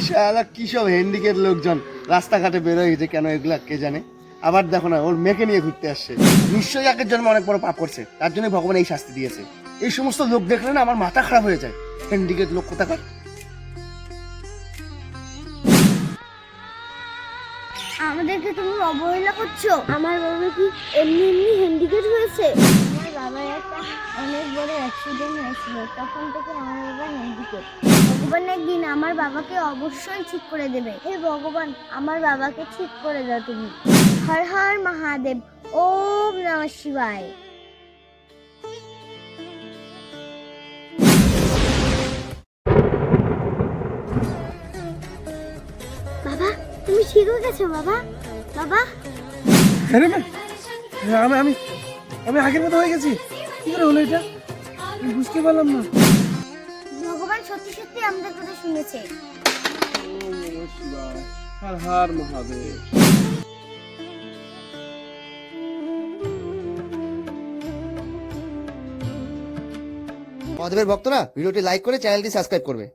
শালা কি সব হ্যান্ডিক্যাপ লোকজন রাস্তাঘাটে বেরোয় যে কেন এগুলা কে জানে। আবার দেখো না ওর মেয়েকে নিয়ে ঘুরতে আসছে, নিশ্চয়ই একের জন্য অনেক বড় পাপ করছে, তার জন্য ভগবান এই শাস্তি দিয়েছে। এই সমস্ত লোক দেখলে না আমার মাথা খারাপ হয়ে যায়। হ্যান্ডিক্যাপ লোক কোথাকার। আমাদেরকে তুমি অবহেলা করছো। আমার বাবা কি এমনি এমনি হ্যান্ডিক্যাপ হয়েছে? আমার বাবার একটা অনেক বড় অ্যাক্সিডেন্ট হয়েছিল, তখন থেকে আমার বাবা হ্যান্ডিক্যাপ। ভগবান একদিন আমার বাবাকে অবশ্যই ঠিক করে দেবে। হে ভগবান, আমার বাবাকে ঠিক করে দাও তুমি। হর হর মহাদেব, ওম নমঃ শিবায়। বাবা, তুমি ঠিক হয়ে গেছো বাবা? বাবা, হ্যাঁ রে মা, আমি আমি আমি আগের মতো হয়ে গেছি। কি করে হলো এটা? আমি বুঝতে পারলাম না। ভগবান সত্যি সত্যি আমাদের কথা শুনেছে। হর হর মহাদেব। মহাদেবের ভক্তরা ভিডিওটি লাইক করে চ্যানেলটি সাবস্ক্রাইব করবে।